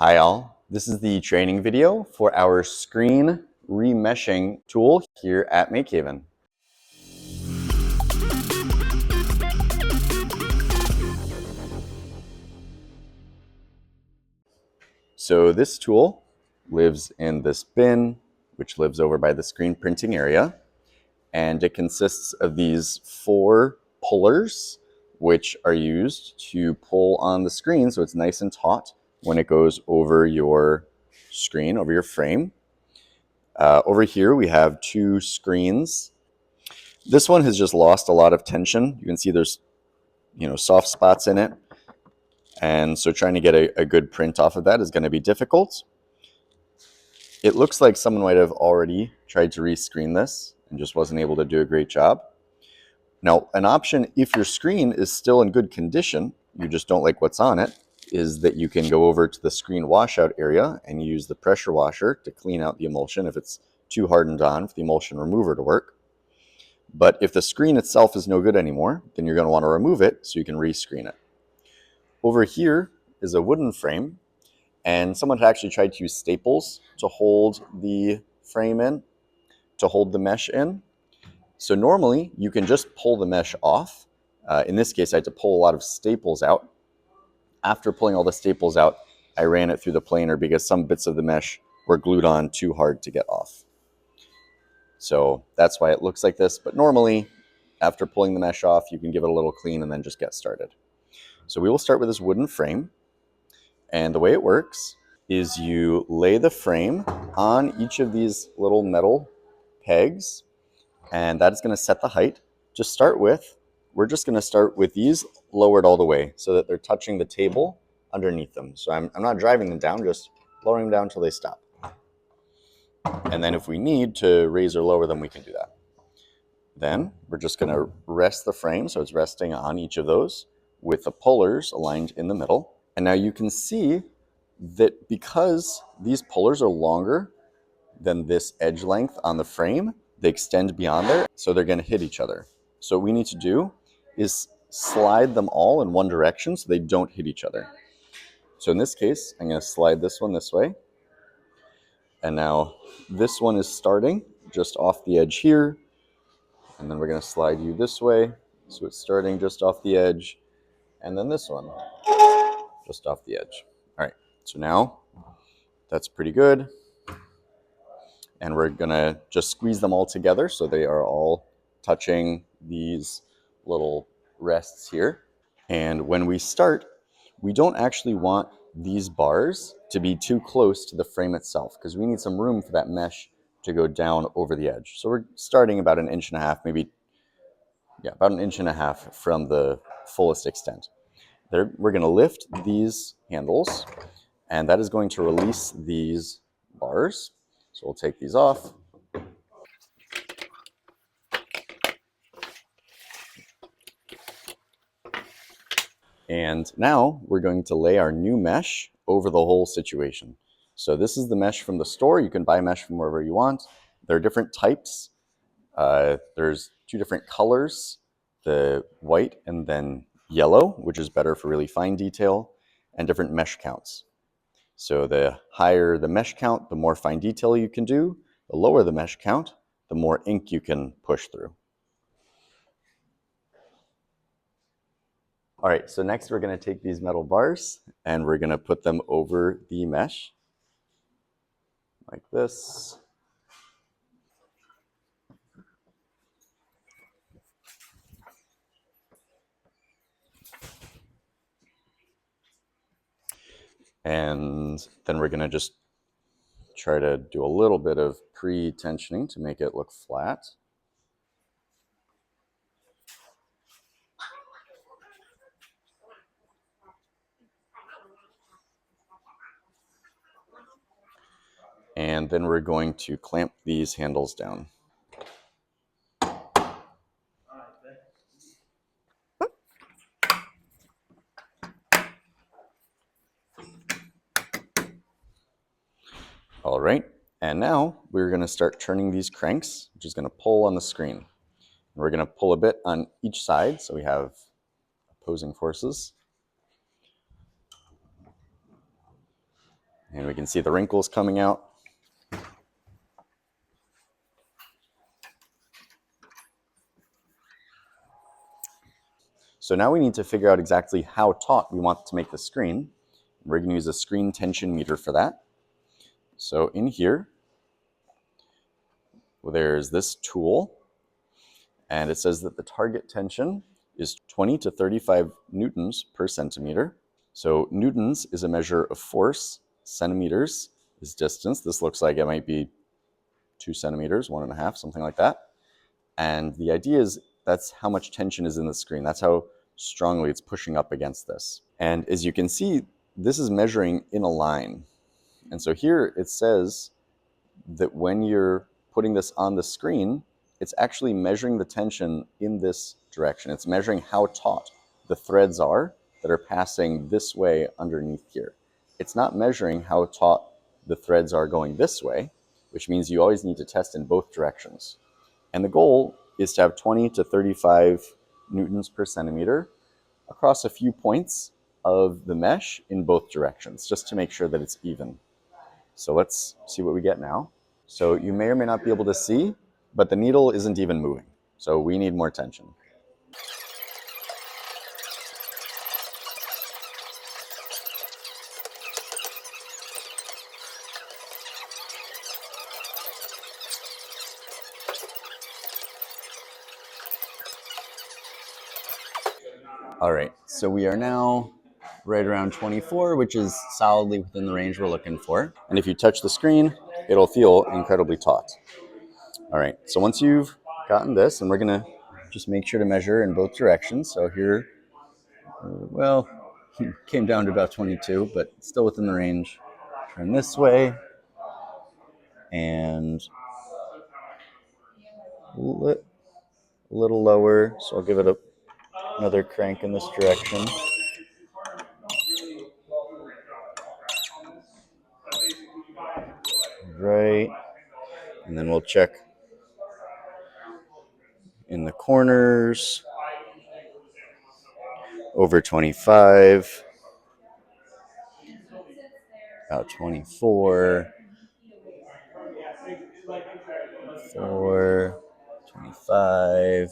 Hi all, this is the training video for our screen remeshing tool here at MakeHaven. So this tool lives in this bin, which lives over by the screen printing area, and it consists of these 4 pullers, which are used to pull on the screen so it's nice and taut when it goes over your screen, over your frame. Over here we have 2 screens. This one has just lost a lot of tension. You can see there's soft spots in it, and so trying to get a good print off of that is going to be difficult. It looks like someone might have already tried to rescreen this and just wasn't able to do a great job. Now, an option, if your screen is still in good condition, you just don't like what's on it, is that you can go over to the screen washout area and use the pressure washer to clean out the emulsion if it's too hardened on for the emulsion remover to work. But if the screen itself is no good anymore, then you're going to want to remove it so you can rescreen it. Over here is a wooden frame, and someone had actually tried to use staples to hold the frame in, to hold the mesh in. So normally you can just pull the mesh off. In this case, I had to pull a lot of staples out. After pulling all the staples out, I ran it through the planer because some bits of the mesh were glued on too hard to get off. So that's why it looks like this. But normally, after pulling the mesh off, you can give it a little clean and then just get started. So we will start with this wooden frame. And the way it works is you lay the frame on each of these little metal pegs, and that is going to set the height. To start with, we're just going to start with these lowered all the way so that they're touching the table underneath them. So I'm not driving them down, just lowering them down until they stop. And then if we need to raise or lower them, we can do that. Then we're just going to rest the frame so it's resting on each of those with the pullers aligned in the middle. And now you can see that because these pullers are longer than this edge length on the frame, they extend beyond there, so they're going to hit each other. So what we need to do is slide them all in one direction so they don't hit each other. So in this case, I'm going to slide this one this way. And now this one is starting just off the edge here. And then we're going to slide you this way. So it's starting just off the edge. And then this one, just off the edge. All right, so now that's pretty good. And we're going to just squeeze them all together so they are all touching these little rests here. And when we start, we don't actually want these bars to be too close to the frame itself because we need some room for that mesh to go down over the edge. So we're starting about 1.5 inches, maybe, about 1.5 inches from the fullest extent. There, we're going to lift these handles, and that is going to release these bars. So we'll take these off. And now we're going to lay our new mesh over the whole situation. So this is the mesh from the store. You can buy mesh from wherever you want. There are different types. There's 2 different colors, the white and then yellow, which is better for really fine detail, and different mesh counts. So the higher the mesh count, the more fine detail you can do. The lower the mesh count, the more ink you can push through. All right, so next we're going to take these metal bars and we're going to put them over the mesh like this. And then we're going to just try to do a little bit of pre-tensioning to make it look flat. And then we're going to clamp these handles down. All right, and now we're going to start turning these cranks, which is going to pull on the screen. We're going to pull a bit on each side, so we have opposing forces. And we can see the wrinkles coming out. So now we need to figure out exactly how taut we want to make the screen. We're going to use a screen tension meter for that. So in here, there's this tool, and it says that the target tension is 20 to 35 newtons per centimeter. So newtons is a measure of force, centimeters is distance. This looks like it might be 2 centimeters, 1.5, something like that. And the idea is that's how much tension is in the screen. That's how strongly it's pushing up against this. And as you can see, this is measuring in a line. And so here it says that when you're putting this on the screen, it's actually measuring the tension in this direction. It's measuring how taut the threads are that are passing this way underneath here. It's not measuring how taut the threads are going this way, which means you always need to test in both directions. And the goal is to have 20 to 35 newtons per centimeter across a few points of the mesh in both directions, just to make sure that it's even. So let's see what we get now. So you may or may not be able to see, but the needle isn't even moving. So we need more tension. All right, so we are now right around 24, which is solidly within the range we're looking for. And if you touch the screen, it'll feel incredibly taut. All right, so once you've gotten this, and we're gonna just make sure to measure in both directions. So here, well, came down to about 22, but still within the range. Turn this way, and a little lower. So I'll give it another crank in this direction. Right, and then we'll check in the corners. Over 25, about 24, 4, 25,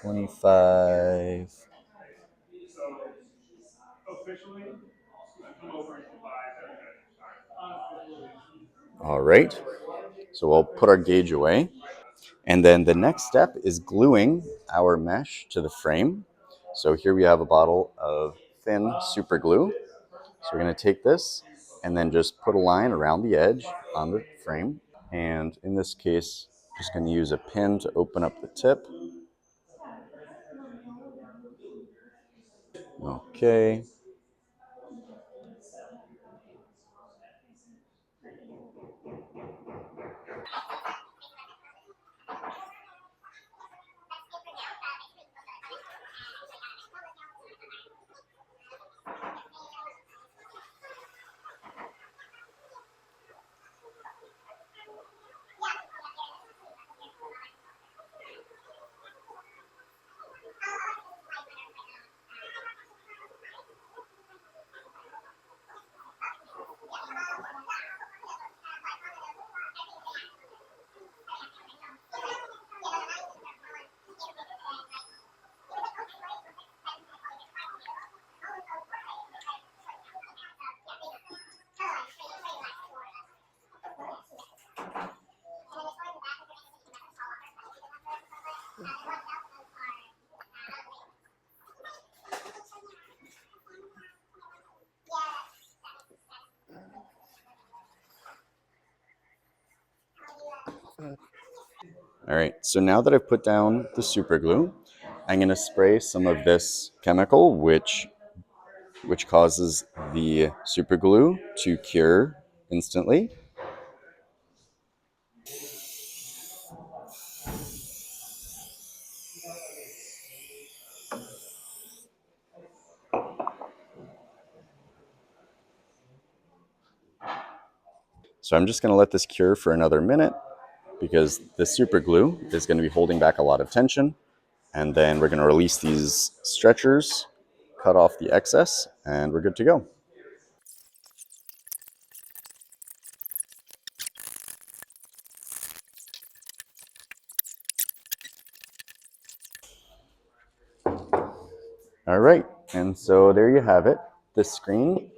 25. All right, so we'll put our gauge away. And then the next step is gluing our mesh to the frame. So here we have a bottle of thin super glue. So we're going to take this and then just put a line around the edge on the frame. And in this case, just going to use a pin to open up the tip. Okay. All right, so now that I've put down the super glue, I'm going to spray some of this chemical, which causes the super glue to cure instantly. So I'm just going to let this cure for another minute because the super glue is going to be holding back a lot of tension. And then we're going to release these stretchers, cut off the excess, and we're good to go. All right, and so there you have it. The screen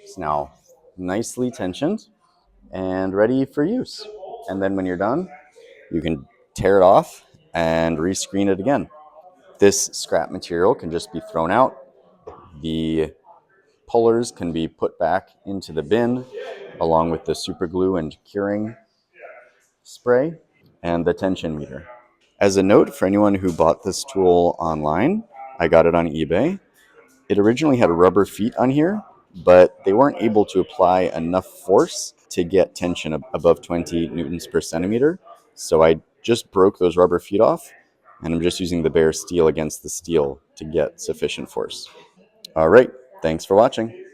is now nicely tensioned and ready for use. And then when you're done, you can tear it off and rescreen it again. This scrap material can just be thrown out. The pullers can be put back into the bin along with the super glue and curing spray and the tension meter. As a note for anyone who bought this tool online, I got it on eBay. It originally had rubber feet on here, but they weren't able to apply enough force to get tension above 20 newtons per centimeter. So I just broke those rubber feet off, and I'm just using the bare steel against the steel to get sufficient force. All right, thanks for watching.